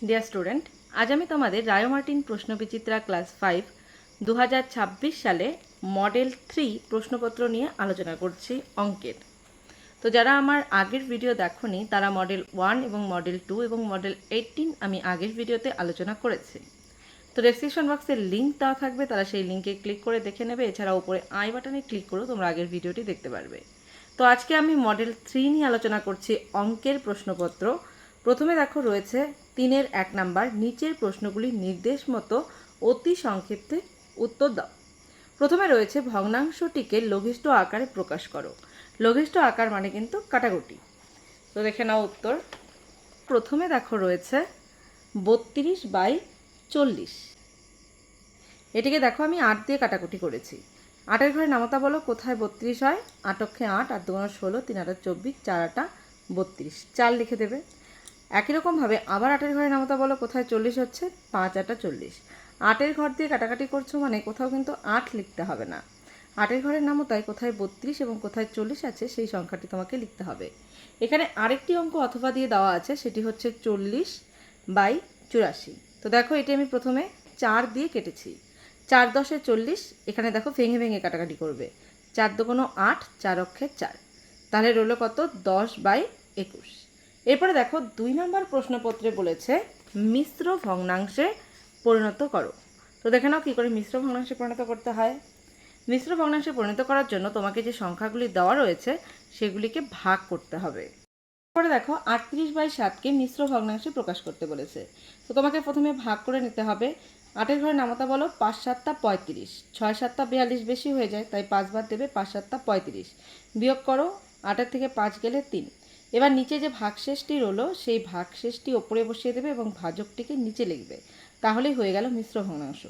Dear student, আজ আমি তোমাদের রায় মার্টিন প্রশ্নবিচিত্রা ক্লাস 5 2026 সালে মডেল 3 প্রশ্নপত্র নিয়ে আলোচনা করছি অঙ্কের। তো যারা আমার আগের ভিডিও দেখোনি তারা মডেল 1 এবং মডেল 2 এবং মডেল 18 আমি আগের ভিডিওতে আলোচনা করেছি। তো ডেসক্রিপশন বক্সে লিঙ্ক দেওয়া থাকবে, তারা সেই লিঙ্কে ক্লিক করে দেখে নেবে। এছাড়া উপরে আই বাটনে ক্লিক করেও তোমরা আগের ভিডিওটি দেখতে পারবে। তো আজকে আমি মডেল 3 নিয়ে আলোচনা করছি অঙ্কের প্রশ্নপত্র। প্রথমে দেখো রয়েছে 3-এর 1 নাম্বার, নিচের প্রশ্নগুলি নির্দেশ মতো অতি সংক্ষিপ্তে উত্তর দাও। প্রথমে রয়েছে ভগ্নাংশটিকে লঘিষ্ঠ আকারে প্রকাশ করো। লঘিষ্ঠ আকার মানে কিন্তু কাটাকুটি। তো দেখে নাও উত্তর। প্রথমে দেখো রয়েছে 32/40। এটিকে দেখো আমি 8 দিয়ে কাটাকুটি করেছি। 8-এর ঘরে নামতা বলো কোথায় 32 হয়। 8 অক্ষে 8, 8 2 16, 3 8 24, 4 8 32, 4 লিখে দেবে। একই রকমভাবে আবার 8-এর ঘরে নামতা বলো কোথায় 40 হচ্ছে। 5 8 40। 8-এর ঘর দিয়ে কাটাকাটি করছো মানে কোথাও কিন্তু 8 লিখতে হবে না। 8-এর ঘরের নামতায় কোথায় 32 এবং কোথায় 40 আছে সেই সংখ্যাটি তোমাকে লিখতে হবে। এখানে আরেকটি অঙ্ক অথবা দিয়ে দেওয়া আছে, সেটি হচ্ছে 40/84। তো দেখো এটি আমি প্রথমে 4 দিয়ে কেটেছি। 4 10 40। এখানে দেখো ভেঙে ভেঙে কাটাকাটি করবে। 4 2 8, 4 অক্ষে 4। তাহলে রইল কত 10/21। এরপরে দেখো 2 নম্বর প্রশ্নপত্রে বলেছে মিশ্র ভগ্নাংশে পরিণত করো। তো দেখে নাও কী করে মিশ্র ভগ্নাংশে পরিণত করতে হয়। মিশ্র ভগ্নাংশে পরিণত করার জন্য তোমাকে যে সংখ্যাগুলি দেওয়া রয়েছে সেগুলিকে ভাগ করতে হবে। তারপরে দেখো 38/7কে মিশ্র ভগ্নাংশে প্রকাশ করতে বলেছে। তো তোমাকে প্রথমে ভাগ করে নিতে হবে। 8-এর ঘরে নামতা বলো 5 7 35, 6 7 42 বেশি হয়ে যায়, তাই 5 বার দেবে, 5 7 35। বিয়োগ করো, 8-এর থেকে 5 গেলে 3। এবার নিচে যে ভাগশেষটি রইলো সেই ভাগশেষটি ওপরে বসিয়ে দেবে এবং ভাজকটিকে নিচে লিখবে। তাহলেই হয়ে গেল মিশ্র ভগ্নাংশ।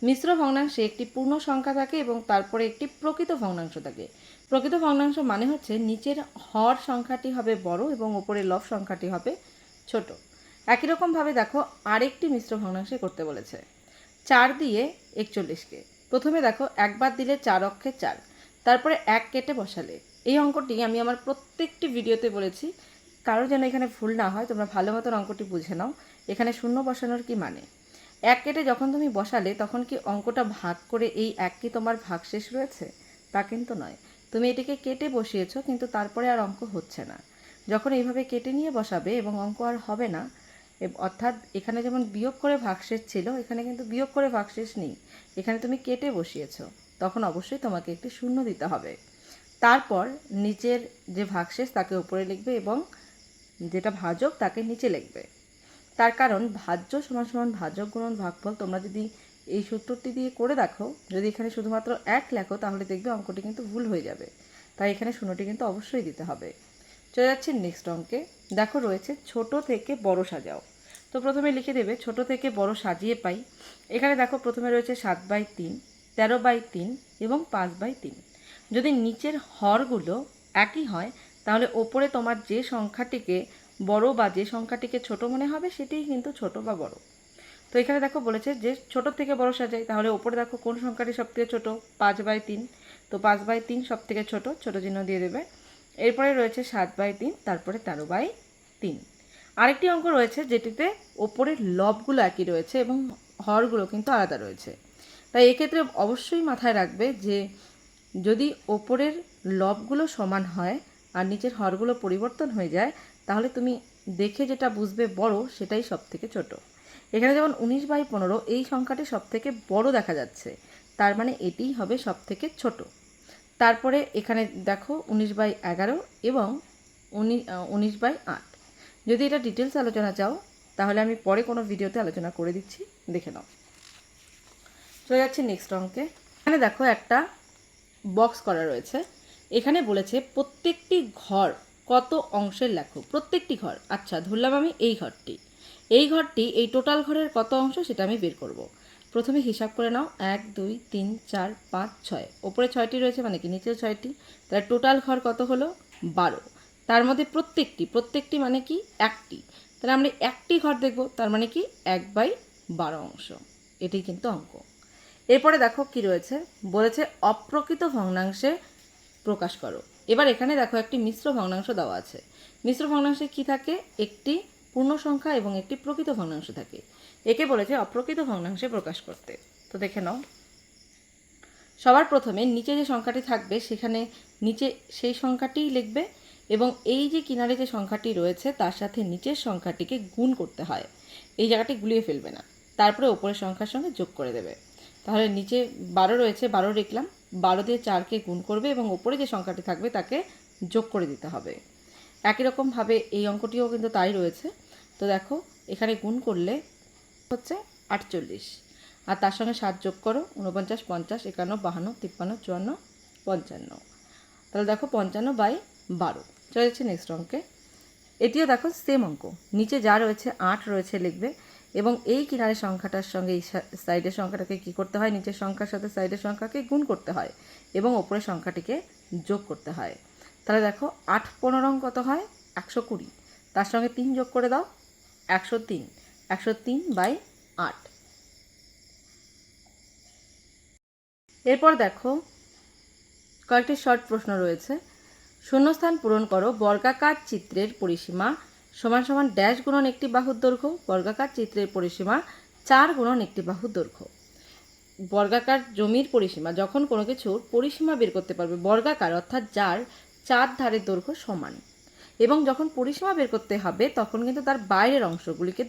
মিশ্র ভগ্নাংশে একটি পূর্ণ সংখ্যা থাকে এবং তারপরে একটি প্রকৃত ভগ্নাংশ থাকে। প্রকৃত ভগ্নাংশ মানে হচ্ছে নিচের হর সংখ্যাটি হবে বড় এবং ওপরের লব সংখ্যাটি হবে ছোট। একই রকমভাবে দেখো আরেকটি মিশ্র ভগ্নাংশে করতে বলেছে 4 দিয়ে 41কে। প্রথমে দেখো একবার দিলে 4 অক্ষে 4, তারপরে 1 কেটে বসালে। এই অঙ্কটি আমি আমার প্রত্যেকটি ভিডিওতে বলেছি, কারো যেন এখানে ভুল না হয়, তোমরা ভালো মতন অঙ্কটি বুঝে নাও। এখানে শূন্য বসানোর কি মানে, 1 কেটে যখন তুমি বসালে তখন কি অঙ্কটা ভাগ করে এই 1 কি তোমার ভাগশেষ রয়েছে? তা কিন্তু নয়। তুমি এটিকে কেটে বসিয়েছো, কিন্তু তারপরে আর অঙ্ক হচ্ছে না। যখন এইভাবে কেটে নিয়ে বসাবে এবং অঙ্ক আর হবে না, অর্থাৎ এখানে যেমন বিয়োগ করে ভাগশেষ ছিল, এখানে কিন্তু বিয়োগ করে ভাগশেষ নেই, এখানে তুমি কেটে বসিয়েছো, তখন অবশ্যই তোমাকে একটি শূন্য দিতে হবে। তারপর নিচের যে ভাগশেষ তাকে উপরে লিখবে এবং যেটা ভাজক তাকে নিচে লিখবে। তার কারণ ভাজ্য সমান সমান ভাজক গুণন ভাগফল। তোমরা যদি এই সূত্রটি দিয়ে করে দেখো, যদি এখানে শুধুমাত্র 1 লেখো তাহলে দেখবে অঙ্কটি কিন্তু ভুল হয়ে যাবে। তাই এখানে শূন্যটি কিন্তু অবশ্যই দিতে হবে। চলে যাচ্ছে নেক্সট অঙ্কে। দেখো রয়েছে ছোট থেকে বড় সাজাও। তো প্রথমে লিখে দেবে ছোট থেকে বড় সাজিয়ে পাই। এখানে দেখো প্রথমে রয়েছে 7/3, 13/3 এবং 5/3। যদি নিচের হরগুলো একই হয় তাহলে ওপরে তোমার যে সংখ্যাটিকে বড় বা যে সংখ্যাটিকে ছোট মনে হবে সেটিই কিন্তু ছোট বা বড়। তো এখানে দেখো বলেছে যে ছোট থেকে বড় সাজাই, তাহলে ওপরে দেখো কোন সংখ্যাটি সবথেকে ছোট, 5/3। তো 5/3 সবথেকে ছোট, ছোট চিহ্ন দিয়ে দেবে। এরপরে রয়েছে 7/3, তারপরে 13/3। আরেকটি অঙ্ক রয়েছে যেটিতে ওপরের লবগুলো একই রয়েছে এবং হরগুলো কিন্তু আলাদা রয়েছে। তাই এক্ষেত্রে অবশ্যই মাথায় রাখবে যে যদি ওপরের লবগুলো সমান হয় আর নিচের হরগুলো পরিবর্তন হয়ে যায়, তাহলে তুমি দেখে যেটা বুঝবে বড় সেটাই সব থেকে ছোট। এখানে যেমন 19/15 এই সংখ্যাটি সব থেকে বড় দেখা যাচ্ছে, তার মানে এটিই হবে সব থেকে ছোট। তারপরে এখানে দেখো 19/11 এবং 19/8। যদি এটা ডিটেলস আলোচনা চাও তাহলে আমি পরে কোনো ভিডিওতে আলোচনা করে দিচ্ছি, দেখে নাও। চলে যাচ্ছে নেক্সট অঙ্কে। এখানে দেখো একটা বক্স করা রয়েছে। এখানে বলেছে প্রত্যেকটি ঘর কত অংশের লেখো। প্রত্যেকটি ঘর, আচ্ছা ধরলাম আমি এই ঘরটি এই টোটাল ঘরের কত অংশ সেটা আমি বের করব। প্রথমে হিসাব করে নাও, 1 2 3 4 5 6, ওপরে 6টি রয়েছে মানে কি নিচেও 6টি, তাহলে টোটাল ঘর কত হলো 12। তার মধ্যে প্রত্যেকটি মানে কি একটি, তাহলে আমরা একটি ঘর দেখব, তার মানে কি 1/12 অংশ। এটাই কিন্তু অঙ্ক। এরপরে দেখো কি রয়েছে, বলেছে অপ্রকৃত ভগ্নাংশে প্রকাশ করো। এবার এখানে দেখো একটি মিশ্র ভগ্নাংশ দেওয়া আছে। মিশ্র ভগ্নাংশে কি থাকে, একটি পূর্ণ সংখ্যা এবং একটি প্রকৃত ভগ্নাংশ থাকে। একে বলেছে অপ্রকৃত ভগ্নাংশে প্রকাশ করতে। তো দেখে নাও, সবার প্রথমে নিচে যে সংখ্যাটি থাকবে সেখানে নিচে সেই সংখ্যাটিই লিখবে এবং এই যে কিনারে যে সংখ্যাটি রয়েছে তার সাথে নিচের সংখ্যাটিকে গুণ করতে হয়, এই জায়গাটি গুলিয়ে ফেলবে না, তারপরে ওপরের সংখ্যার সঙ্গে যোগ করে দেবে। তাহলে নিচে 12 রয়েছে, 12 লিখলাম, 12 দিয়ে 4কে গুণ করবে এবং ওপরে যে সংখ্যাটি থাকবে তাকে যোগ করে দিতে হবে। একই রকমভাবে এই অঙ্কটিও কিন্তু তাই রয়েছে। তো দেখো এখানে গুণ করলে হচ্ছে 48, আর তার সঙ্গে 7 যোগ করো, 49, 50, 51, 52, 53, 54, 55। তাহলে দেখো 55/12। চলে যাচ্ছে নেক্সট অঙ্কে। এটিও দেখো সেম অঙ্ক, নিচে যা রয়েছে 8 রয়েছে লিখবে এবং এই কিনারের সংখ্যাটার সঙ্গে এই সাইডের সংখ্যাটাকে কী করতে হয়, নিচের সংখ্যার সাথে সাইডের সংখ্যাকে গুণ করতে হয় এবং ওপরের সংখ্যাটিকে যোগ করতে হয়। তাহলে দেখো 8 15 কত হয়, 120, তার সঙ্গে 3 যোগ করে দাও, 103, 103/8। এরপর দেখো কয়েকটি শর্ট প্রশ্ন রয়েছে। শূন্যস্থান পূরণ করো, বর্গাকার চিত্রের পরিসীমা সমান সমান ড্যাশ গুণন একটি বাহুর দৈর্ঘ্য। বর্গাকার চিত্রের পরিসীমা 4 গুণন একটি বাহুর দৈর্ঘ্য। বর্গাকার জমির পরিসীমা, যখন কোনো কিছুর পরিসীমা বের করতে পারবে, বর্গাকার অর্থাৎ যার 4 ধারের দৈর্ঘ্য সমান, এবং যখন পরিসীমা বের করতে হবে তখন কিন্তু তার বাইরের অংশগুলিকে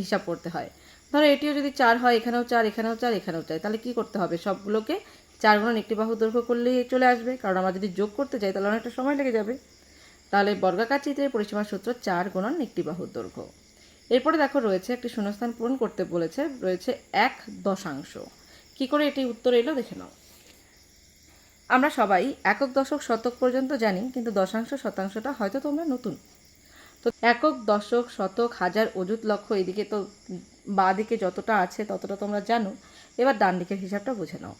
হিসাব করতে হয়। ধরো এটিও যদি 4 হয়, এখানেও 4, এখানেও 4, এখানেও 4, তাহলে কি করতে হবে, সবগুলোকে 4 গুণন একটি বাহুর দৈর্ঘ্য করলেই চলে আসবে, কারণ আমরা যদি যোগ করতে চাই তাহলে অনেকটা সময় লেগে যাবে। তাহলে বর্গাকার চিত্রের পরিসীমার সূত্র 4 গুণন একটি বাহুর দৈর্ঘ্য। এরপরে দেখো রয়েছে একটি শূন্যস্থান পূরণ করতে বলেছে, রয়েছে 1 দশাংশ। কি করে এটি উত্তর এলো দেখে নাও। আমরা সবাই একক, দশক, শতক পর্যন্ত জানি, কিন্তু দশাংশ শতাংশটা হয়তো তোমরা নতুন। তো একক, দশক, শতক, হাজার, অযুত, লক্ষ, এদিকে তো বাঁ দিকে যতটা আছে ততটা তোমরা জানো। এবার ডান দিকের হিসাবটা বুঝে নাও।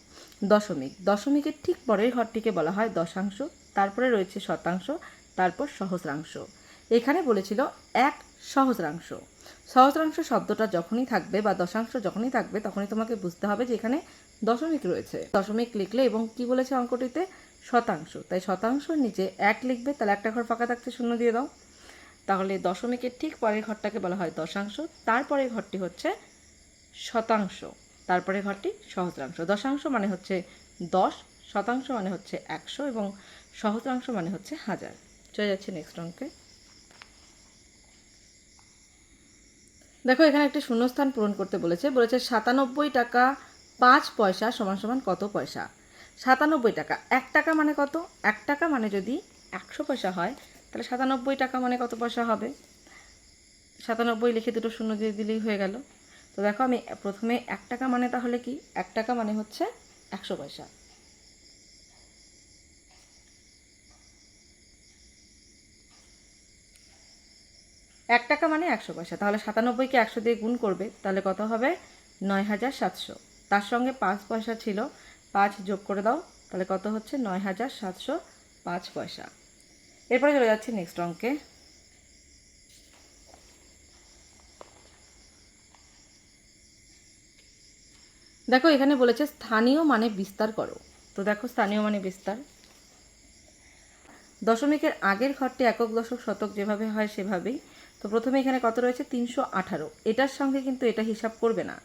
দশমিক, দশমিকের ঠিক পরের ঘরটিকে বলা হয় দশাংশ, তারপরে রয়েছে শতাংশ, তারপর সহস্রাংশ। এখানে বলেছিল 1 সহস্রাংশ। সহস্রাংশ শব্দটা যখনই থাকবে বা দশাংশ যখনই থাকবে তখনই তোমাকে বুঝতে হবে যে এখানে দশমিক রয়েছে। দশমিক লিখলে এবং কি বলেছে অঙ্কটিতে, শতাংশ, তাই শতাংশের নিচে 1 লিখবে, তাহলে একটা ঘর ফাঁকা থাকতে 0 দিয়ে দাও। তাহলে দশমিকের ঠিক পরের ঘরটাকে বলা হয় দশাংশ, তারপরের ঘরটি হচ্ছে শতাংশ, তারপরে ঘরটি সহস্রাংশ। দশাংশ মানে হচ্ছে 10, শতাংশ মানে হচ্ছে 100 এবং সহস্রাংশ মানে হচ্ছে 1000। চলে যাচ্ছে নেক্সট অঙ্কে। দেখো এখানে একটি শূন্যস্থান পূরণ করতে বলেছে 97 টাকা 5 পয়সা সমান সমান কত পয়সা। 97 টাকা, 1 টাকা মানে কত, 1 টাকা মানে যদি 100 পয়সা হয় তাহলে 97 টাকা মানে কত পয়সা হবে। 97 লিখে দুটো শূন্য দিয়ে দিলেই হয়ে গেল। তো দেখো আমি প্রথমে 1 টাকা মানে তাহলে কি, 1 টাকা মানে হচ্ছে 100 পয়সা। এক টাকা মানে 100 পয়সা, তাহলে 97কে 100 দিয়ে গুণ করবে, তাহলে কত হবে 9700। তার সঙ্গে 5 পয়সা ছিল, 5 যোগ করে দাও, তাহলে কত হচ্ছে 9705 পয়সা। এরপরে চলে যাচ্ছে নেক্সট অঙ্কে। দেখো এখানে বলেছে স্থানীয় মানে বিস্তার করো। তো দেখো স্থানীয় মানে বিস্তার, দশমিকের আগের ঘরটি একক, দশক, শতক যেভাবে হয় সেভাবেই। তো প্রথমে এখানে কত রয়েছে 318, এটার সঙ্গে কিন্তু এটা হিসাব করবে না।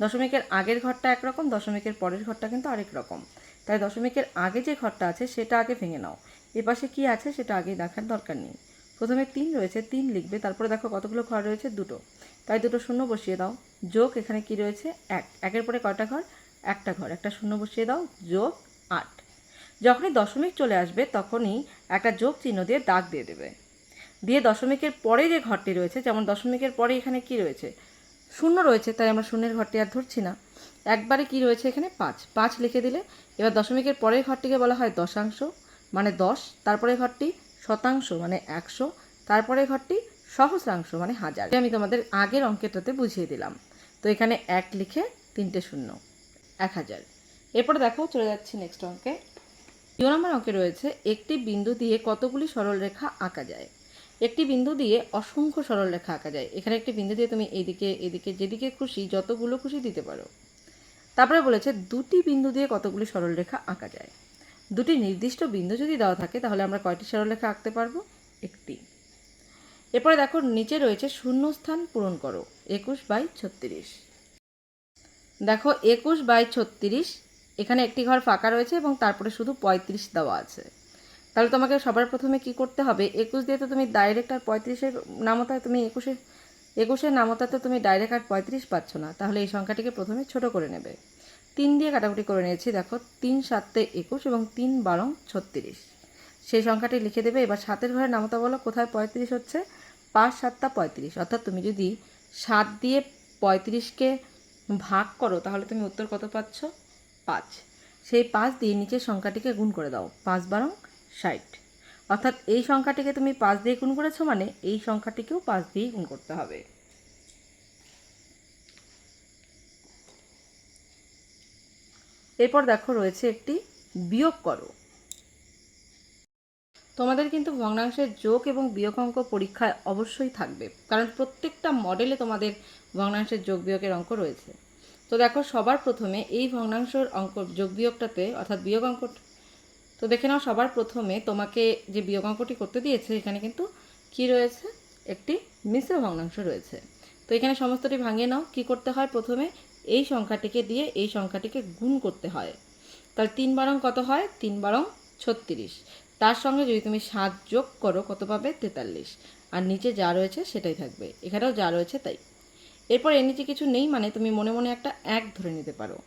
দশমিকের আগের ঘরটা একরকম, দশমিকের পরের ঘরটা কিন্তু আরেক রকম, তাই দশমিকের আগে যে ঘরটা আছে সেটা আগে ভেঙে নাও, এপাশে কি আছে সেটা আগে দেখার দরকার নেই। প্রথমে 3 রয়েছে, 3 লিখবে, তারপরে দেখো কতগুলো ঘর রয়েছে, দুটো, তাই দুটো শূন্য বসিয়ে দাও, যোগ এখানে কি রয়েছে 1, একের পরে কয়টা ঘর, একটা ঘর, একটা শূন্য বসিয়ে দাও, যোগ 8। যখনই দশমিক চলে আসবে তখনই একটা যোগ চিহ্ন দিয়ে দাগ দিয়ে দেবে, দিয়ে দশমিকের পরে যে ঘরটি রয়েছে, যেমন দশমিকের পরে এখানে কি রয়েছে, শূন্য রয়েছে, তাই আমরা শূন্যের ঘরটি আর ধরছি না, একবারে কি রয়েছে এখানে 5 লিখে দিলে। এবার দশমিকের পরের ঘরটিকে বলা হয় দশাংশ মানে 10, তারপরে ঘরটি শতাংশ মানে 100, তারপরে ঘরটি সহস্রাংশ মানে 1000। আমি তোমাদের আগের অঙ্কেটাতে বুঝিয়ে দিলাম। তো এখানে 1 লিখে 3টে শূন্য, 1000। এরপরে দেখো চলে যাচ্ছি নেক্সট অঙ্কে। 2 নম্বর অঙ্কে রয়েছে একটি বিন্দু দিয়ে কতগুলি সরলরেখা আঁকা যায়। একটি বিন্দু দিয়ে অসংখ্য সরলরেখা আঁকা যায়। এখানে একটি বিন্দু দিয়ে তুমি এদিকে এদিকে যেদিকে খুশি যতগুলো খুশি দিতে পারো। তারপরে বলেছে দুটি বিন্দু দিয়ে কতগুলি সরলরেখা আঁকা যায়। দুটি নির্দিষ্ট বিন্দু যদি দেওয়া থাকে তাহলে আমরা কয়টি সরলরেখা আঁকতে পারবো, একটি। এরপরে দেখো নিচে রয়েছে শূন্যস্থান পূরণ করো, 21/36। দেখো 21/36, এখানে একটি ঘর ফাঁকা রয়েছে এবং তারপরে শুধু 35 দেওয়া আছে। তাহলে তোমাকে সবার প্রথমে কি করতে হবে, 21 দিয়ে তো তুমি ডাইরেক্ট আর 35-এর নামতায় তুমি 21-এর নামতায় তো তুমি ডাইরেক্ট আর 35 পাচ্ছ না, তাহলে এই সংখ্যাটিকে প্রথমে ছোট করে নেবে। 3 দিয়ে কাটাকুটি করে নিয়েছি, দেখো 3 7 21 এবং 3 12 36, সেই সংখ্যাটি লিখে দেবে। এবার 7-এর ঘরের নামতা বলো কোথায় 35 হচ্ছে, 5 7 35, অর্থাৎ তুমি যদি 7 দিয়ে 35কে ভাগ করো তাহলে তুমি উত্তর কত পাচ্ছ, 5। সেই 5 দিয়ে নিচের সংখ্যাটিকে গুণ করে দাও, 5 12 60, অর্থাৎ এই সংখ্যাটিকে তুমি 5 দিয়ে গুণ করেছো মানে এই সংখ্যাটিকেও 5 দিয়ে গুণ করতে হবে। এরপর দেখো রয়েছে একটি বিয়োগ করো। তোমাদের কিন্তু ভগ্নাংশের যোগ এবং বিয়োগ অঙ্ক পরীক্ষায় অবশ্যই থাকবে, কারণ প্রত্যেকটা মডেলে তোমাদের ভগ্নাংশের যোগ বিয়োগের অঙ্ক রয়েছে। তো দেখো সবার প্রথমে এই ভগ্নাংশের অঙ্ক যোগ বিয়োগটাতে অর্থাৎ বিয়োগ অঙ্ক, তো দেখে নাও সবার প্রথমে তোমাকে যে বিয়োগ অঙ্কটি করতে দিয়েছে এখানে কিন্তু কি রয়েছে, একটি মিশ্র ভগ্নাংশ রয়েছে। তো এখানে সমস্তটি ভাঙিয়ে নাও। কি করতে হয়, প্রথমে এই সংখ্যাটিকে দিয়ে এই সংখ্যাটিকে গুণ করতে হয়। তাহলে 3 বারং কত হয়, 3 বারং 36, তার সঙ্গে যদি তুমি 7 যোগ করো কত পাবে, 43, আর নিচে যা রয়েছে সেটাই থাকবে, এখানেও যা রয়েছে তাই। এরপর এর নিচে কিছু নেই মানে তুমি মনে মনে একটা 1 ধরে নিতে পারো।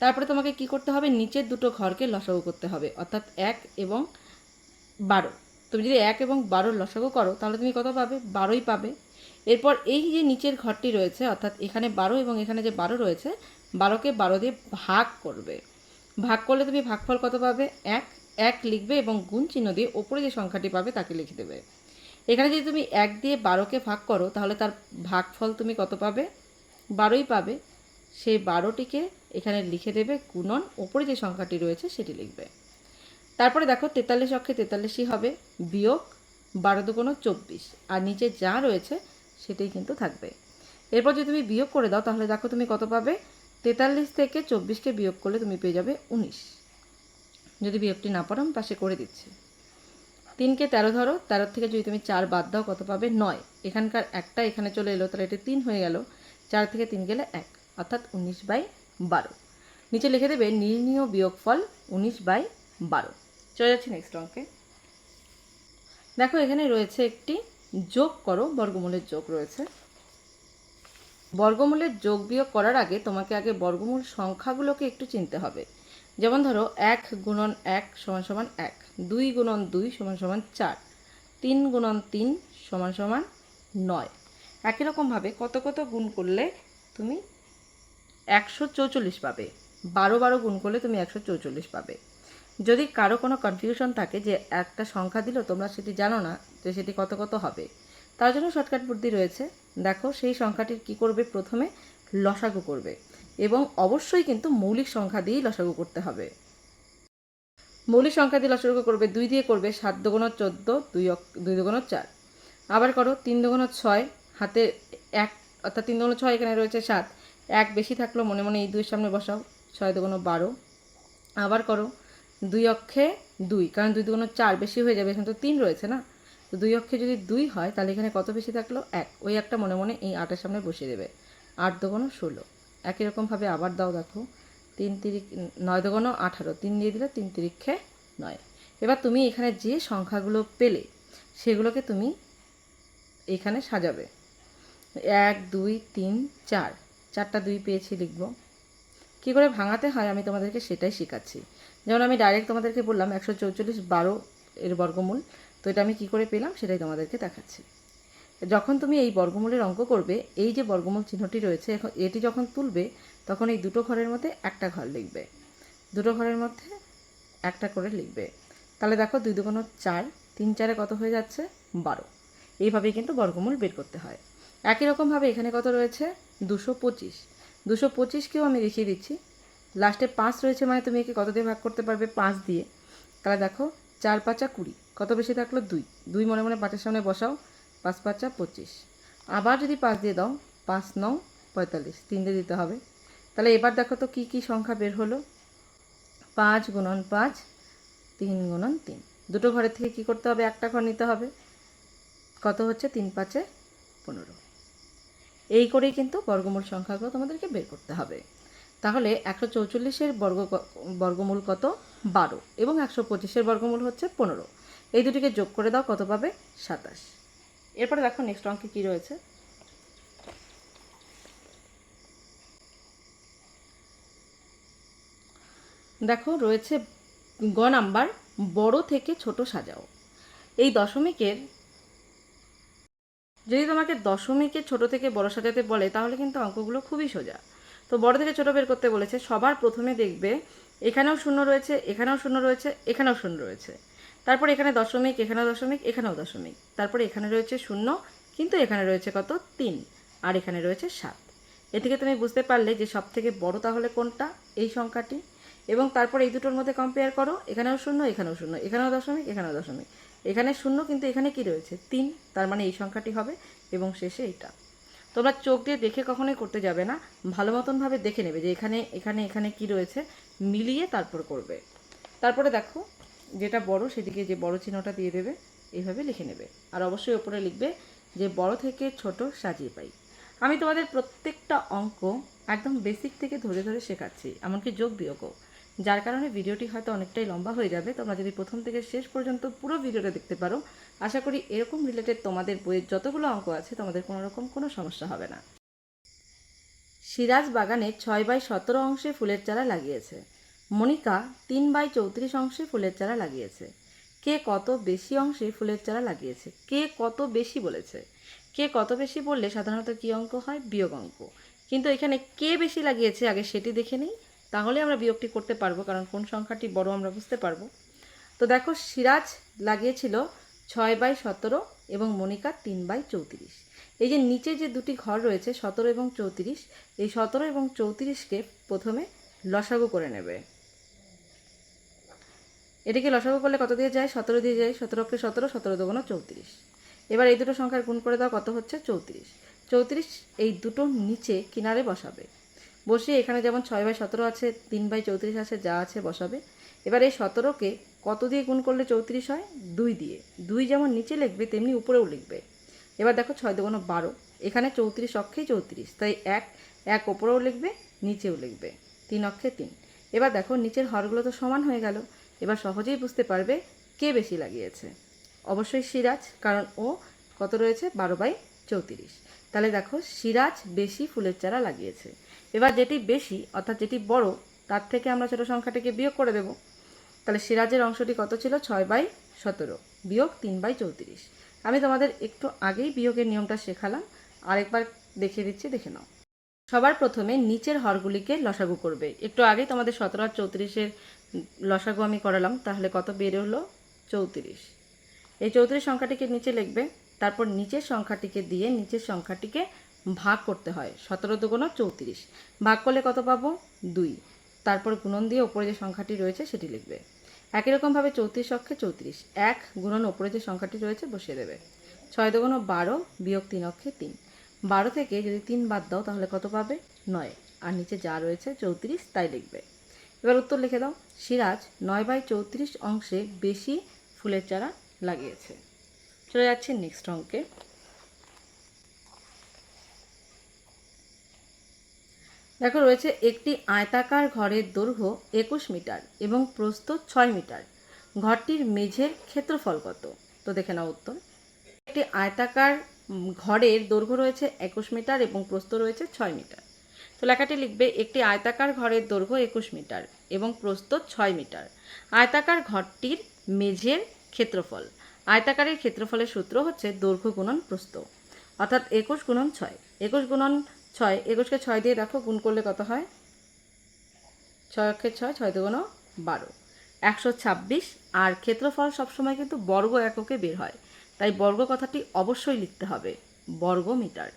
তারপরে তোমাকে কি করতে হবে, নিচের দুটো ঘরকে লসাগু করতে হবে, অর্থাৎ 1 এবং 12। তুমি যদি 1 এবং 12 লসাগু করো তাহলে তুমি কত পাবে, 12ই পাবে। এরপর এই যে নিচের ঘরটি রয়েছে অর্থাৎ এখানে 12 এবং এখানে যে 12 রয়েছে, 12কে 12 দিয়ে ভাগ করবে। ভাগ করলে তুমি ভাগফল কত পাবে, 1। 1 লিখবে এবং গুণ চিহ্ন দিয়ে ওপরে যে সংখ্যাটি পাবে তাকে লিখে দেবে। এখানে যদি তুমি 1 দিয়ে 12কে ভাগ করো তাহলে তার ভাগফল তুমি কত পাবে, 12ই পাবে। সেই 12টিকে এখানে লিখে দেবে, গুণন ওপরে যে সংখ্যাটি রয়েছে সেটি লিখবে। তারপরে দেখো 43 অক্ষে 43ই হবে, বিয়োগ 12 দুগুণ 24, আর নিচে যা রয়েছে সেটাই কিন্তু থাকবে। এরপর যদি তুমি বিয়োগ করে দাও তাহলে দেখো তুমি কত পাবে, 43 থেকে 24কে বিয়োগ করলে তুমি পেয়ে যাবে 19। যদি বিয়োগটি না পারো আমি পাশে করে দিচ্ছি। 3কে 13 ধরো, 13 থেকে যদি তুমি 4 বাদ দাও কত পাবে, 9। এখানকার একটা এখানে চলে এলো তাহলে এটি 3 হয়ে গেল, 4 থেকে 3 গেলে 1, অর্থাৎ 19/12। নিচে লিখে দেবে নির্ণীয় বিয়োগফল 19/12। চলে যাচ্ছে নেক্সট অঙ্কে। দেখো এখানে রয়েছে একটি যোগ করো, বর্গমূলের যোগ রয়েছে। বর্গমূলের যোগ বিয়োগ করার আগে তোমাকে আগে বর্গমূল সংখ্যাগুলোকে একটু চিনতে হবে। যেমন ধরো 1 গুণন 1 সমান সমান 1, 2 গুণন 2 সমান সমান 4, 3 গুণন 3 সমান সমান 9। একই রকমভাবে কত কত গুণ করলে তুমি 144 পাবে, 12 12 গুণ করলে তুমি 144 পাবে। যদি কারো কোনো কনফিউশন থাকে যে একটা সংখ্যা দিল তোমরা সেটি জানো না যে সেটি কত কত হবে, তার জন্য শর্টকাট বুদ্ধি রয়েছে। দেখো সেই সংখ্যাটির কি করবে, প্রথমে লসাগু করবে এবং অবশ্যই কিন্তু মৌলিক সংখ্যা দিয়েই লসাগু করতে হবে। মৌলিক সংখ্যা দিয়ে লসাগু করবে, 2 দিয়ে করবে, 7 দুগুণ 14, 2 দুগুণ 4। আবার করো 3 দুগুণ 6, হাতে 1 অর্থাৎ 3 দুগুণ 6, এখানে রয়েছে 7, 1 বেশি থাকলো মনে মনে এই 2 এর সামনে বসাও, 6 দুগুণ 12। আবার করো 2 অক্ষে 2, কারণ 2 দুগুণ 4 বেশি হয়ে যাবে, এখানে তো 3 রয়েছে না, তো 2 অক্ষে যদি 2 হয় তাহলে এখানে কত বেশি থাকলো, 1। ওই একটা মনে মনে এই 8-এর সামনে বসিয়ে দেবে, 8 দুগুণ 16। একই রকমভাবে আবার দাও, দেখো 3 তিরিক 9 দুগুণ 18, 3 দিয়ে দিলে 3 তিরিক্ষে 9। এবার তুমি এখানে যে সংখ্যাগুলো পেলে সেগুলোকে তুমি এখানে সাজাবে, 1 2 3 4, 4টা 2 পেয়েছি লিখব। কী করে ভাঙাতে হয় আমি তোমাদেরকে সেটাই শেখাচ্ছি। যেমন আমি ডাইরেক্ট তোমাদেরকে বললাম 144 12 এর বর্গমূল, তো এটা আমি কী করে পেলাম সেটাই তোমাদেরকে দেখাচ্ছি। যখন তুমি এই বর্গমূলের অঙ্ক করবে, এই যে বর্গমূল চিহ্নটি রয়েছে এটি যখন তুলবে তখন এই দুটো ঘরের মধ্যে একটা ঘর লিখবে, দুটো ঘরের মধ্যে একটা করে লিখবে। তাহলে দেখো 2 দুগুণ 4, 3 4-এ কত হয়ে যাচ্ছে, 12। এইভাবেই কিন্তু বর্গমূল বের করতে হয়। একই রকমভাবে এখানে কত রয়েছে, 225। 225কেও আমি দেখিয়ে দিচ্ছি, লাস্টে 5 রয়েছে মানে তুমি একে কত দিয়ে ভাগ করতে পারবে, 5 দিয়ে। তাহলে দেখো 4 5 20, কত বেশি থাকলো, 2। 2 মনে মনে 5-এর সামনে বসাও, 5 5 25। আবার যদি 5 দিয়ে দাও, 5 9 45, 3 দিয়ে দিতে হবে। তাহলে এবার দেখো তো কী কী সংখ্যা বের হলো, 5 গুণন 5, 3 গুণন 3। দুটো ঘরের থেকে কি করতে হবে, একটা ঘর নিতে হবে। কত হচ্ছে 3 5 15। এই করেই কিন্তু বর্গমূল সংখ্যাগুলো তোমাদেরকে বের করতে হবে। তাহলে 144-এর বর্গমূল কত? 12 এবং 125-এর বর্গমূল হচ্ছে 15। এই দুটিকে যোগ করে দাও, কত পাবে? 27। এরপরে দেখো নেক্সট অঙ্কে কী রয়েছে। দেখো রয়েছে গ নাম্বার, বড় থেকে ছোট সাজাও। এই দশমিকের, যদি তোমাকে দশমিকের ছোট থেকে বড় সাজাতে বলে তাহলে কিন্তু অঙ্কগুলো খুবই সোজা। তো বড় থেকে ছোট বের করতে বলেছে, সবার প্রথমে দেখবে এখানেও শূন্য রয়েছে, এখানেও শূন্য রয়েছে, এখানেও শূন্য রয়েছে। তারপর এখানে দশমিক, এখানেও দশমিক, এখানেও দশমিক। তারপরে এখানে রয়েছে শূন্য, কিন্তু এখানে রয়েছে কত? 3, আর এখানে রয়েছে 7। এ থেকে তুমি বুঝতে পারলে যে সব থেকে বড় তাহলে কোনটা? এই সংখ্যাটি। এবং তারপর এই দুটোর মধ্যে কম্পেয়ার করো, এখানেও শূন্য, এখানেও শূন্য, এখানেও দশমিক, এখানেও দশমিক, এখানে শূন্য, কিন্তু এখানে কি রয়েছে? 3, তার মানে এই সংখ্যাটি হবে। এবং শেষে এইটা। তোমরা চোখ দিয়ে দেখে কখনোই করতে যাবে না, ভালো মতনভাবে দেখে নেবে যে এখানে এখানে এখানে কি রয়েছে, মিলিয়ে তারপর করবে। তারপরে দেখো যেটা বড় সেদিকে যে বড় চিহ্নটা দিয়ে দেবে, এইভাবে লিখে নেবে। আর অবশ্যই ওপরে লিখবে যে বড় থেকে ছোট সাজিয়ে পাই। আমি তোমাদের প্রত্যেকটা অঙ্ক একদম বেসিক থেকে ধরে ধরে শেখাচ্ছি, এমনকি যোগ বিয়োগও, যার কারণে ভিডিওটি হয়তো অনেকটাই লম্বা হয়ে যাবে। তোমরা যদি প্রথম থেকে শেষ পর্যন্ত পুরো ভিডিওটা দেখতে পারো, আশা করি এরকম রিলেটেড তোমাদের বইয়ের যতগুলো অঙ্ক আছে তোমাদের কোনো রকম কোনো সমস্যা হবে না। সিরাজ বাগানে 6/17 অংশে ফুলের চারা লাগিয়েছে। মনিকা 3/34 অংশে ফুলের চারা লাগিয়েছে। কে কত বেশি অংশে ফুলের চারা লাগিয়েছে? কে কত বেশি বলেছে। কে কত বেশি বললে সাধারণত কী অঙ্ক হয়? বিয়োগ অঙ্ক। কিন্তু এখানে কে বেশি লাগিয়েছে আগে সেটি দেখে নিই, তাহলে আমরা বিয়োগটি করতে পারবো, কারণ কোন সংখ্যাটি বড় আমরা বুঝতে পারবো। তো দেখো সিরাজ লাগিয়েছিল 6/17 এবং মনিকা 3/34। এই যে নিচে যে দুটি ঘর রয়েছে 17 এবং 34, এই 17 এবং 34কে প্রথমে লসাগু করে নেবে। এটিকে লসাগু করলে কত দিয়ে যায়? 17 দিয়ে যায়। 17কে 17, 17 দুগুণ 34। এবার এই দুটো সংখ্যার গুণ করে দাও, কত হচ্ছে? 34। 34 এই দুটো নিচে কিনারে বসাবে। বসিয়ে এখানে যেমন 6/17 আছে, 3/34 আছে, যা আছে বসাবে। এবার এই 17কে কত দিয়ে গুণ করলে 34 হয়? 2 দিয়ে। 2 যেমন নিচে লিখবে তেমনি উপরেও লিখবে। এবার দেখো 6 দুগুণ 12, এখানে 34 অক্ষেই 34, তাই 1 ওপরেও লিখবে, নিচেও লিখবে, 3 অক্ষে 3। এবার দেখো নিচের হরগুলো তো সমান হয়ে গেল। এবার সহজেই বুঝতে পারবে কে বেশি লাগিয়েছে। অবশ্যই সিরাজ, কারণ ও কত রয়েছে? 12/34। তাহলে দেখো সিরাজ বেশি ফুলের চারা লাগিয়েছে। এবার যেটি বেশি অর্থাৎ যেটি বড়, তার থেকে আমরা ছোট সংখ্যাটিকে বিয়োগ করে দেব। তাহলে সিরাজের অংশটি কত ছিল? 6/17 বিয়োগ 3/34। আমি তোমাদের একটু আগেই বিয়োগের নিয়মটা শেখালাম, আরেকবার দেখিয়ে দিচ্ছি, দেখে নাও। সবার প্রথমে নিচের হরগুলিকে লসাগু করবে। একটু আগেই তোমাদের 17 আর 34-এর লসাগু আমি করালাম, তাহলে কত বের হলো? 34। এই 34 সংখ্যাটিকে নিচে লিখবে, তারপর নিচের সংখ্যাটিকে দিয়ে নিচের সংখ্যাটিকে ভাগ করতে হয়। 17 দুগুণ 34, ভাগ করলে কত পাবো? 2। তারপর গুণন দিয়ে ওপরে যে সংখ্যাটি রয়েছে সেটি লিখবে। একই রকমভাবে 34 অক্ষে 34, 1 গুণন ওপরে যে সংখ্যাটি রয়েছে বসিয়ে দেবে। 6 দুগুণ 12 বিয়োগ 3 অক্ষে 3। 12 থেকে যদি 3 বাদ দাও তাহলে কত পাবে? 9। আর নিচে যা রয়েছে 34 তাই লিখবে। এবার উত্তর লিখে দাও। সিরাজ 9/34 অংশে বেশি ফুলের চারা লাগিয়েছে। চলে যাচ্ছে নেক্সট অঙ্কে। দেখো রয়েছে একটি আয়তাকার ঘরের দৈর্ঘ্য 21 মিটার এবং প্রস্থ 6 মিটার। ঘরটির মেঝের ক্ষেত্রফল কত? তো দেখে নাও উত্তর। একটি আয়তাকার ঘরের দৈর্ঘ্য রয়েছে 21 মিটার এবং প্রস্থ রয়েছে 6 মিটার। তো লেখাটি লিখবে একটি আয়তাকার ঘরের দৈর্ঘ্য 21 মিটার এবং প্রস্থ 6 মিটার। আয়তাকার ঘরটির মেঝের ক্ষেত্রফল। আয়তাকারের ক্ষেত্রফলের সূত্র হচ্ছে দৈর্ঘ্য গুণন প্রস্থ, অর্থাৎ 21 গুণন 6। 21 গুণন 6, 21কে 6 দিয়ে দেখো গুণ করলে কত হয়? 6 অক্ষে 6, 6 দুগুণ 12, 126। আর ক্ষেত্রফল সবসময় কিন্তু বর্গ এককে বের হয়, তাই বর্গ কথাটি অবশ্যই লিখতে হবে, বর্গ মিটার।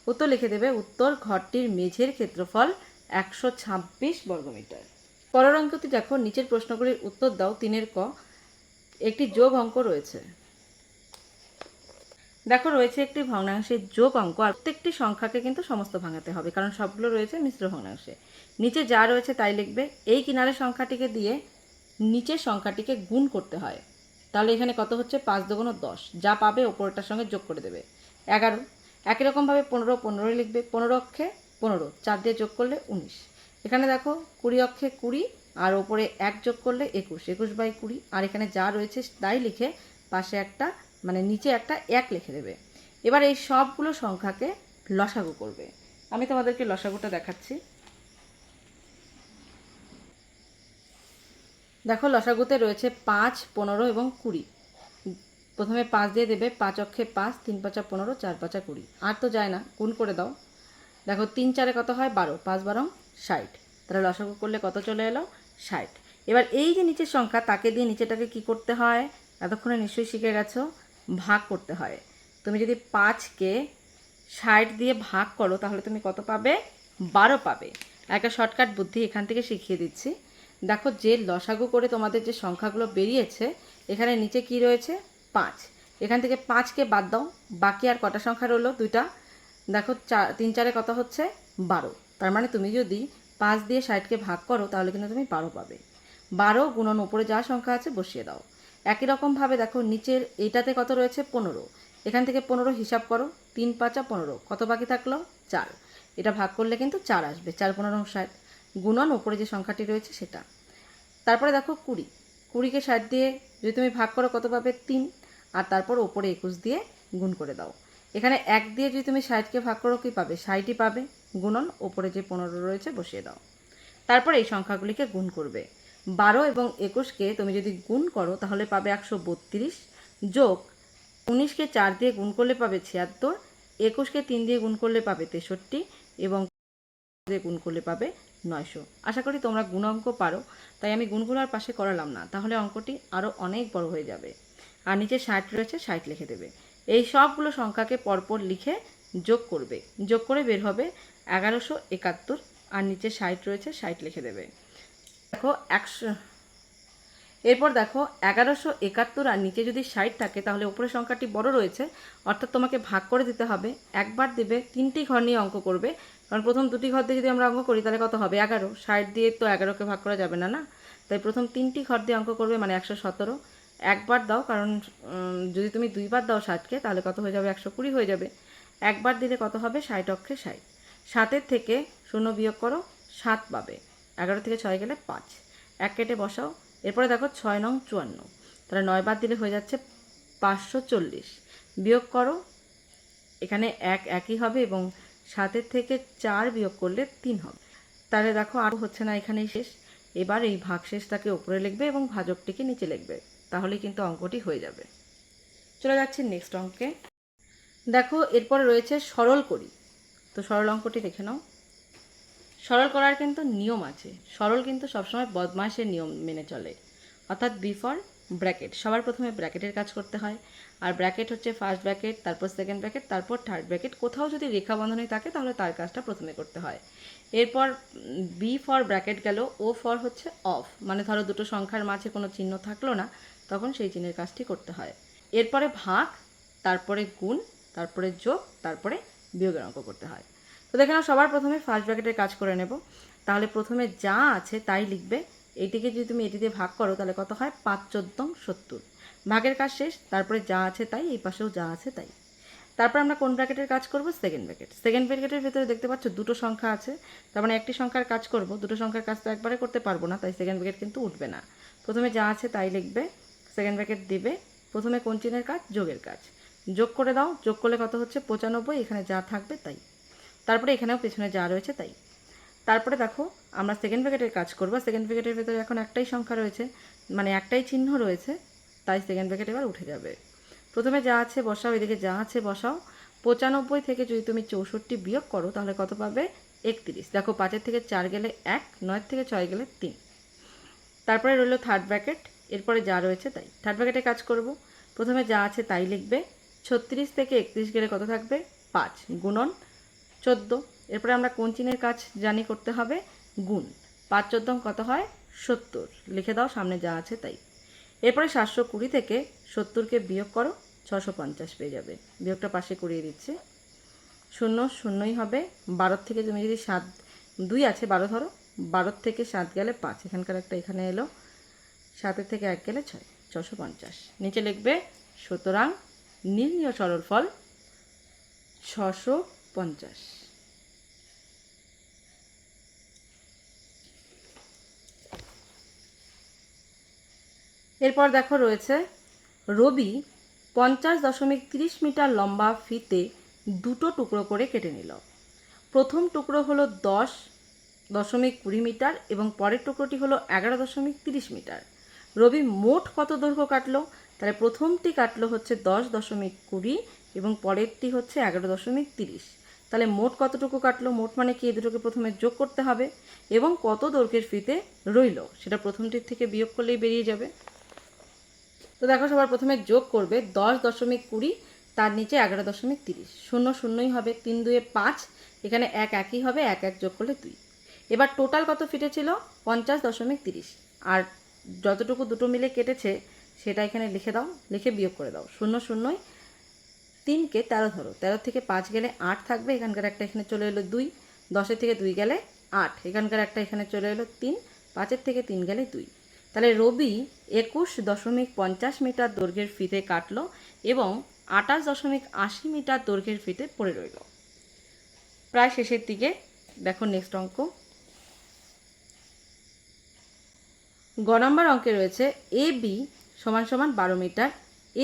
উত্তর লিখে দেবে। উত্তর, ঘরটির মেঝের ক্ষেত্রফল 126 বর্গমিটার। পরের অঙ্কটি দেখো, নিচের প্রশ্নগুলির উত্তর দাও। 3-এর ক, একটি যোগ অঙ্ক রয়েছে। দেখো রয়েছে একটি ভগ্নাংশের যোগ অঙ্ক, আর প্রত্যেকটি সংখ্যাকে কিন্তু সমস্ত ভাঙাতে হবে, কারণ সবগুলো রয়েছে মিশ্র ভগ্নাংশে। নিচে যা রয়েছে তাই লিখবে। এই কিনারের সংখ্যাটিকে দিয়ে নিচের সংখ্যাটিকে গুণ করতে হয়। তাহলে এখানে কত হচ্ছে 5 দুগুণ 10, যা পাবে ওপরটার সঙ্গে যোগ করে দেবে 11। একই রকমভাবে 15 15 লিখবে, 15 অক্ষে 15, 4 দিয়ে যোগ করলে 19। এখানে দেখো 20 অক্ষে 20 আর ওপরে 1 যোগ করলে 21, 21/20। আর এখানে যা রয়েছে তাই লিখে পাশে একটা মানে নিচে একটা 1 লিখে দেবে। এবার এই সবগুলো সংখ্যাকে লসাগু করবে। আমি তোমাদেরকে লসাগুটা দেখাচ্ছি। দেখো লসাগুতে রয়েছে 5, 15 এবং 20। প্রথমে 5 দিয়ে দেবে, 5 অক্ষে 5, 3 5 15, 4 5 20। আর তো যায় না, গুণ করে দাও। দেখো 3 4 কত হয় 12, 5 12 60। তাহলে লসাগু করলে কত চলে এলো 60। এবার এই যে নিচের সংখ্যা তাকে দিয়ে নিচেটাকে কি করতে হয়, এতক্ষণে নিশ্চয়ই শিখে গেছো, ভাগ করতে হয়। তুমি যদি 5কে 60 দিয়ে ভাগ করো তাহলে তুমি কত পাবে 12 পাবে। একটা শর্টকাট বুদ্ধি এখান থেকে শিখিয়ে দিচ্ছি। দেখো যে লসাগু করে তোমাদের যে সংখ্যাগুলো বেরিয়েছে এখানে নিচে কি রয়েছে 5, এখান থেকে 5কে বাদ দাও, বাকি আর কটা সংখ্যা রইলো 2টা। দেখো 3 4 কত হচ্ছে 12। তার মানে তুমি যদি 5 দিয়ে 60কে ভাগ করো তাহলে কিন্তু তুমি 12 পাবে। 12 গুণন উপরে যা সংখ্যা আছে বসিয়ে দাও। একই রকমভাবে দেখো নিচের এইটাতে কত রয়েছে 15, এখান থেকে 15 হিসাব করো, 3 5 15, কত বাকি থাকলো 4। এটা ভাগ করলে কিন্তু 4 আসবে, 4 15 60, গুণন উপরে যে সংখ্যাটি রয়েছে সেটা। তারপরে দেখো 20, 20কে 60 দিয়ে যদি তুমি ভাগ করো কত পাবে 3, আর তারপর ওপরে 21 দিয়ে গুণ করে দাও। এখানে 1 দিয়ে যদি তুমি 60কে ভাগ করো কি পাবে 60ই পাবে, গুণন ওপরে যে 15 রয়েছে বসিয়ে দাও। তারপর এই সংখ্যাগুলিকে গুণ করবে। 12 এবং 21কে তুমি যদি গুণ করো তাহলে পাবে 132, যোগ 19কে 4 দিয়ে গুণ করলে পাবে 76, 21কে 3 দিয়ে গুণ করলে পাবে 63 এবং দিয়ে গুণ করলে পাবে 900। আশা করি তোমরা গুণ অঙ্ক পারো, তাই আমি গুণগুলো আর পাশে করালাম না, তাহলে অঙ্কটি আরও অনেক বড় হয়ে যাবে। আর নিচে 60 রয়েছে 60 লিখে দেবে। এই সবগুলো সংখ্যাকে পরপর লিখে যোগ করবে, যোগ করে বের হবে 1171, আর নিচে 60 রয়েছে 60 লিখে দেবে। দেখো 100, এরপর দেখো 1171 আর নিচে যদি 60 থাকে তাহলে উপরের সংখ্যাটি বড় রয়েছে, অর্থাৎ তোমাকে ভাগ করে দিতে হবে। একবার দেবে, 3টি ঘর নিয়ে অঙ্ক করবে, কারণ প্রথম 2টি ঘর দিয়ে যদি আমরা অঙ্ক করি তাহলে কত হবে 11, 60 দিয়ে তো 11কে ভাগ করা যাবে না, না? তাই প্রথম 3টি ঘর দিয়ে অঙ্ক করবে, মানে 117। একবার দাও, কারণ যদি তুমি 2বার দাও 60কে তাহলে কত হয়ে যাবে 120 হয়ে যাবে। একবার দিলে কত হবে 60 অক্ষে 60, 7-এর থেকে 0 বিয়োগ করো 7 পাবে, 11 থেকে 6 গেলে 5, 1 কেটে বসাও। এরপরে দেখো 6 নং 54, তাহলে 9 বার দিলে হয়ে যাচ্ছে 540, বিয়োগ করো, এখানে 1 একই হবে এবং 7-এর থেকে 4 বিয়োগ করলে 3 হবে। তাহলে দেখো আর হচ্ছে না, এখানেই শেষ। এবার এই ভাগশেষটাকে উপরে লিখবে এবং ভাজকটিকে নিচে লিখবে, তাহলেই কিন্তু অঙ্কটি হয়ে যাবে। চলে যাচ্ছি নেক্সট অঙ্কে। দেখো এরপরে রয়েছে সরল করি। তো সরল অঙ্কটি দেখে নাও। সরল করার কিন্তু নিয়ম আছে, সরল কিন্তু সবসময় বদমাইশের নিয়ম মেনে চলে, অর্থাৎ বি ফর ব্র্যাকেট। সবার প্রথমে ব্র্যাকেটের কাজ করতে হয়, আর ব্র্যাকেট হচ্ছে ফার্স্ট ব্র্যাকেট, তারপর সেকেন্ড ব্র্যাকেট, তারপর থার্ড ব্র্যাকেট। কোথাও যদি রেখা বন্ধনী থাকে তাহলে তার কাজটা প্রথমে করতে হয়। এরপর বি ফর ব্র্যাকেট গেল, ও ফর হচ্ছে অফ, মানে ধরো দুটো সংখ্যার মাঝে কোনো চিহ্ন থাকলো না, তখন সেই চিহ্নের কাজটি করতে হয়। এরপরে ভাগ, তারপরে গুণ, তারপরে যোগ, তারপরে বিয়োগের অঙ্ক করতে হয়। তো দেখে নাও, সবার প্রথমে ফার্স্ট ব্র্যাকেটের কাজ করে নেব। তাহলে প্রথমে যা আছে তাই লিখবে। এইটিকে যদি তুমি এটি দিয়ে ভাগ করো তাহলে কত হয় 5 14 70, ভাগের কাজ শেষ। তারপরে যা আছে তাই, এই পাশেও যা আছে তাই। তারপর আমরা কোন ব্র্যাকেটের কাজ করব, সেকেন্ড ব্র্যাকেট। সেকেন্ড ব্র্যাকেটের ভেতরে দেখতে পাচ্ছ দুটো সংখ্যা আছে, তার মানে একটি সংখ্যার কাজ করব, দুটো সংখ্যার কাজ তো একবারে করতে পারবো না, তাই সেকেন্ড ব্র্যাকেট কিন্তু উঠবে না। প্রথমে যা আছে তাই লিখবে, সেকেন্ড ব্র্যাকেট দিবে। প্রথমে কোন চিহ্নের কাজ, যোগের কাজ, যোগ করে দাও। যোগ করলে কত হচ্ছে 95, এখানে যা থাকবে তাই। তারপরে এখানেও পেছনে যা রয়েছে তাই। তারপরে দেখো আমরা সেকেন্ড ব্র্যাকেটের কাজ করব। সেকেন্ড ব্র্যাকেটের ভেতরে এখন একটাই সংখ্যা রয়েছে, মানে একটাই চিহ্ন রয়েছে, তাই সেকেন্ড ব্র্যাকেট এবার উঠে যাবে। প্রথমে যা আছে বসাও, এদিকে যা আছে বসাও। 95 থেকে যদি তুমি 64 বিয়োগ করো তাহলে কত পাবে 31। দেখো 5-এর থেকে 4 গেলে 1, 9 থেকে 6 গেলে 3। তারপরে রইল থার্ড ব্র্যাকেট, এরপরে যা রয়েছে তাই। থার্ড ব্র্যাকেটে কাজ করব, প্রথমে যা আছে তাই লিখবে। 36 থেকে 31 গেলে কত থাকবে 5, গুণন 14। এরপরে আমরা কোন চিহ্নের কাজ জানি করতে হবে, গুণ। 5 14 কত হয় 70, লিখে দাও, সামনে যা আছে তাই। এরপরে 720 থেকে 70কে বিয়োগ করো, 650 পেয়ে যাবে। বিয়োগটা পাশে করিয়ে দিচ্ছি, 0 0ই হবে। 12 থেকে তুমি যদি 7 2 আছে 12 ধরো, 12 থেকে 7 গেলে 5, এখানকার একটা এখানে এলো, 7-এর থেকে 1 গেলে 6, 650। নিচে লিখবে সুতরাং নির্ণীয় সরলফল 650। এরপর দেখো রয়েছে রবি 50.30 মিটার লম্বা ফিতে দুটো টুকরো করে কেটে নিল। প্রথম টুকরো হলো 10.20 মিটার এবং পরের টুকরোটি হলো 11.30 মিটার। রবি মোট কত দৈর্ঘ্য কাটলো? তাহলে প্রথমটি কাটলো হচ্ছে 10.20 এবং পরেরটি হচ্ছে 11.30। তাহলে মোট কতটুকু কাটলো? মোট মানে কি, এই দুটোকে প্রথমে যোগ করতে হবে এবং কত দৈর্ঘ্যের ফিতে রইল সেটা প্রথমটির থেকে বিয়োগ করলেই বেরিয়ে যাবে। তো দেখো সবার প্রথমে যোগ করবে 10.20, তার নিচে 11.30, শূন্য শূন্যই হবে, 3 2 5, এখানে এক একই হবে, এক এক যোগ করলে 2। এবার টোটাল কত ফিটে ছিল? 50.30, আর যতটুকু দুটো মিলে কেটেছে সেটা এখানে লিখে দাও, লিখে বিয়োগ করে দাও। শূন্য শূন্যই 3কে 13 ধরো, 13 থেকে 5 গেলে 8 থাকবে, এখানকার একটা এখানে চলে এলো 2, 10 থেকে 2 গেলে 8, এখানকার একটা এখানে চলে এলো 3, 5 থেকে 3 গেলে 2। তাহলে রবি 21.50 মিটার দৈর্ঘ্যের ফিতে কাটলো এবং 28.80 মিটার দৈর্ঘ্যের ফিতে পড়ে রইল। প্রায় শেষের দিকে। দেখো নেক্সট অঙ্ক। গ নম্বর অঙ্কে রয়েছে এ বি সমান সমান 12 মিটার,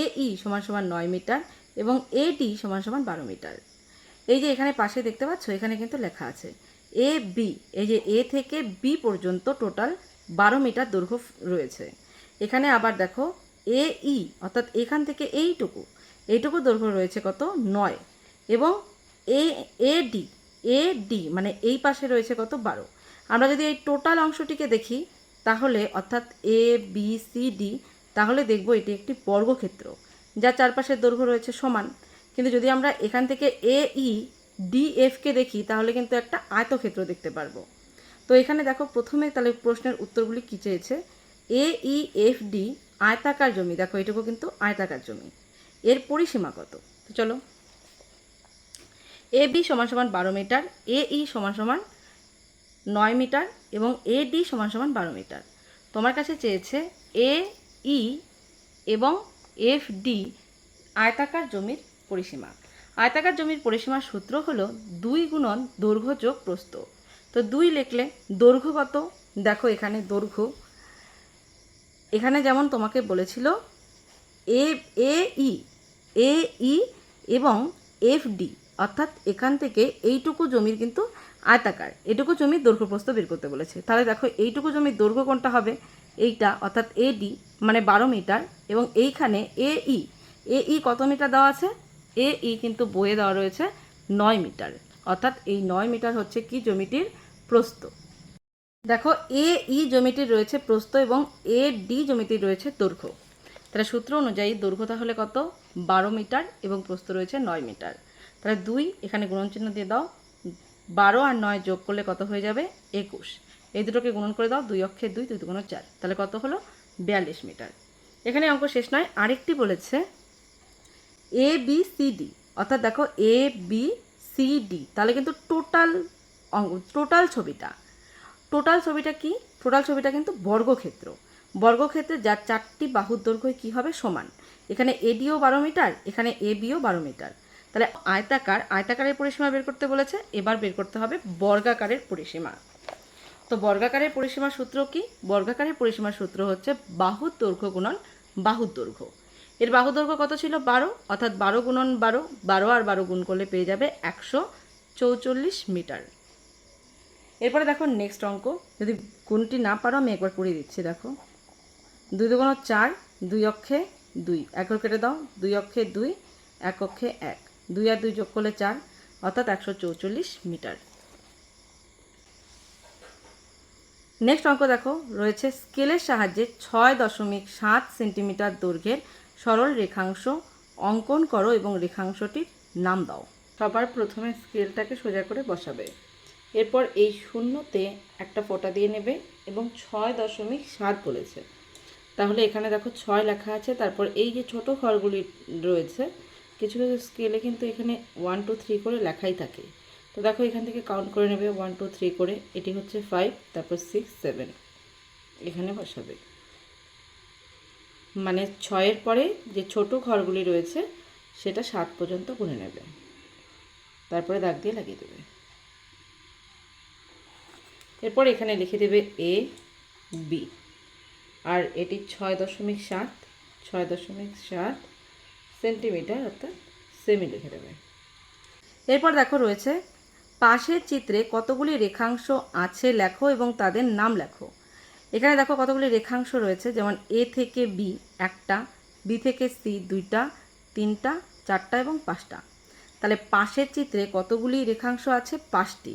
এ ই সমান সমান 9 মিটার এবং এ ডি সমান সমান 12 মিটার। এই যে এখানে পাশে দেখতে পাচ্ছ, এখানে কিন্তু লেখা আছে এ বি, এই যে এ থেকে বি পর্যন্ত টোটাল 12 মিটার দৈর্ঘ্য রয়েছে। এখানে আবার দেখো এ ই অর্থাৎ এখান থেকে এইটুকু দৈর্ঘ্য রয়েছে কত? 9 এবং এ ডি মানে এই পাশে রয়েছে কত? 12। আমরা যদি এই টোটাল অংশটিকে দেখি তাহলে অর্থাৎ এ বি সি ডি, তাহলে দেখব এটি একটি বর্গক্ষেত্র যার চারপাশের দৈর্ঘ্য রয়েছে সমান। কিন্তু যদি আমরা এখান থেকে এ ই ডি এফকে দেখি তাহলে কিন্তু একটা আয়তক্ষেত্র দেখতে পারবো। তো এখানে দেখো প্রথমে তাহলে প্রশ্নের উত্তরগুলি কী চেয়েছে। এ ই এফ ডি আয়তাকার জমি, দেখো এটুকু কিন্তু আয়তাকার জমি, এর পরিসীমা কত? তো চলো, এ বি সমান সমান 12 মিটার, এ ই সমান সমান 9 মিটার এবং এ ডি সমান সমান 12 মিটার। তোমার কাছে চেয়েছে এ ই এবং এফ ডি আয়তাকার জমির পরিসীমা। আয়তাকার জমির পরিসীমার সূত্র হলো 2 গুণন দৈর্ঘ্য যোগ প্রস্থ। তো 2 লিখলে দৈর্ঘ্য কত? দেখো এখানে দৈর্ঘ্য, এখানে যেমন তোমাকে বলেছিল এ ই এবং এফ ডি, অর্থাৎ এখান থেকে এইটুকু জমির কিন্তু আয়তাকার, এটুকু জমির দৈর্ঘ্য প্রস্থ বের করতে বলেছে। তাহলে দেখো এইটুকু জমির দৈর্ঘ্য কোনটা হবে? এইটা, অর্থাৎ এডি মানে 12 মিটার এবং এইখানে এ ই কত মিটার দেওয়া আছে? এ ই কিন্তু বইয়ে দেওয়া রয়েছে 9 মিটার, অর্থাৎ এই 9 মিটার হচ্ছে কি জমিটির প্রস্থ। দেখো এ ই জমিটির রয়েছে প্রস্থ এবং এ ডি জমিটির রয়েছে দৈর্ঘ্য। তাহলে সূত্র অনুযায়ী দৈর্ঘ্য তাহলে কত? 12 মিটার এবং প্রস্থ রয়েছে 9 মিটার। তাহলে 2 এখানে গুণন চিহ্ন দিয়ে দাও, 12 আর 9 যোগ করলে কত হয়ে যাবে? 21। এই দুটোকে গুণন করে দাও, 2 অক্ষে 2, 2 দুগুণ 4, তাহলে কত হলো? 42 মিটার। এখানে অঙ্ক শেষ নয়, আরেকটি বলেছে এ বি সি ডি, অর্থাৎ দেখো এ বি সি ডি, তাহলে কিন্তু টোটাল ছবিটা কি? টোটাল ছবিটা কিন্তু বর্গক্ষেত্রে যার 4টি বাহুর দৈর্ঘ্য কী হবে? সমান। এখানে এডিও 12 মিটার, এখানে এ বিও 12 মিটার। তাহলে আয়তাকারের পরিসীমা বের করতে বলেছে, এবার বের করতে হবে বর্গাকারের পরিসীমা। তো বর্গাকারের পরিসীমার সূত্র কি? বর্গাকারের পরিসীমার সূত্র হচ্ছে বাহুর দৈর্ঘ্য গুণন বাহুর দৈর্ঘ্য। এর বাহুর দৈর্ঘ্য কত ছিল? 12, অর্থাৎ 12 গুণন 12, 12 আর 12 গুণ করলে পেয়ে যাবে 144 মিটার। এরপরে দেখো নেক্সট অঙ্ক, যদি গুণটি না পারো আমি একবার করে দিচ্ছি। দেখো 2 দুগুণ 4, 2 অক্ষে 2, 1 কেটে দাও, 2 অক্ষে 2, 1 অক্ষে 1, 2 আর 2 যোগ করলে 4, অর্থাৎ 144 মিটার। নেক্সট অঙ্ক দেখো রয়েছে স্কেলের সাহায্যে 6.7 সেন্টিমিটার দৈর্ঘ্যের সরল রেখাংশ অঙ্কন করো এবং রেখাংশটির নাম দাও। সবার প্রথমে স্কেলটাকে সোজা করে বসাবে, এরপর এই শূন্যতে একটা ফোঁটা দিয়ে নেবে এবং 6.7 বলেছে, তাহলে এখানে দেখো 6 লেখা আছে, তারপর এই যে ছোট ঘরগুলি রয়েছে কিছু কিছু স্কেলে কিন্তু এখানে 1 2 3 করে লেখাই থাকে। তো দেখো এখান থেকে কাউন্ট করে নেবে 1 2 3 করে, এটি হচ্ছে 5, তারপর 6 7 এখানে বসাবে। মানে 6-এর পরে যে ছোট ঘরগুলি রয়েছে সেটা 7 পর্যন্ত গুনে নেবে, তারপরে দাগ দিয়ে লাগিয়ে দেবে। এরপর এখানে লিখে দেবে এ বি, আর এটি 6.7 সেন্টিমিটার অর্থাৎ সেমি লিখে দেবে। এরপর দেখো রয়েছে পাশের চিত্রে কতগুলি রেখাংশ আছে লেখো এবং তাদের নাম লেখো। এখানে দেখো কতগুলি রেখাংশ রয়েছে, যেমন এ থেকে বি একটা, বি থেকে সি দুইটা, তিনটা, চারটা এবং পাঁচটা। তাহলে পাশের চিত্রে কতগুলি রেখাংশ আছে? 5টি।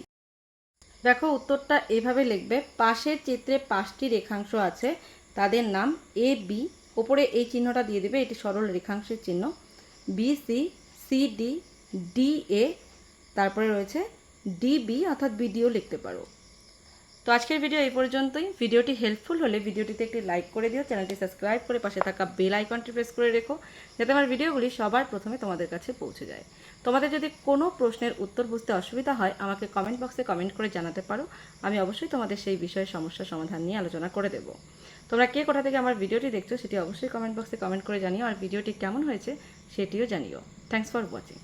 দেখো উত্তরটা এভাবে লিখবে, পাশের চিত্রে 5টি রেখাংশ আছে, তাদের নাম এ বি, ওপরে এই চিহ্নটা দিয়ে দেবে, এটি সরল রেখাংশের চিহ্ন, B C, C D, D A, তারপরে রয়েছে ডি বি অর্থাৎ বিডিও লিখতে পারো। তো আজকের ভিডিও এই পর্যন্তই। ভিডিওটি হেল্পফুল হলে ভিডিওটিতে একটি লাইক করে দিও, চ্যানেলটি সাবস্ক্রাইব করে পাশে থাকা বেল আইকনটি প্রেস করে রেখো, যাতে আমার ভিডিওগুলি সবার প্রথমে তোমাদের কাছে পৌঁছে যায়। তোমাদের যদি কোনো প্রশ্নের উত্তর বুঝতে অসুবিধা হয় আমাকে কমেন্ট বক্সে কমেন্ট করে জানাতে পারো, আমি অবশ্যই তোমাদের সেই বিষয়ে সমস্যার সমাধান নিয়ে আলোচনা করে দেবো। তোমরা কে কোথা থেকে আমার ভিডিওটি দেখছো সেটি অবশ্যই কমেন্ট বক্সে কমেন্ট করে জানিও, আর ভিডিওটি কেমন হয়েছে সেটিও জানিও। Thanks for watching.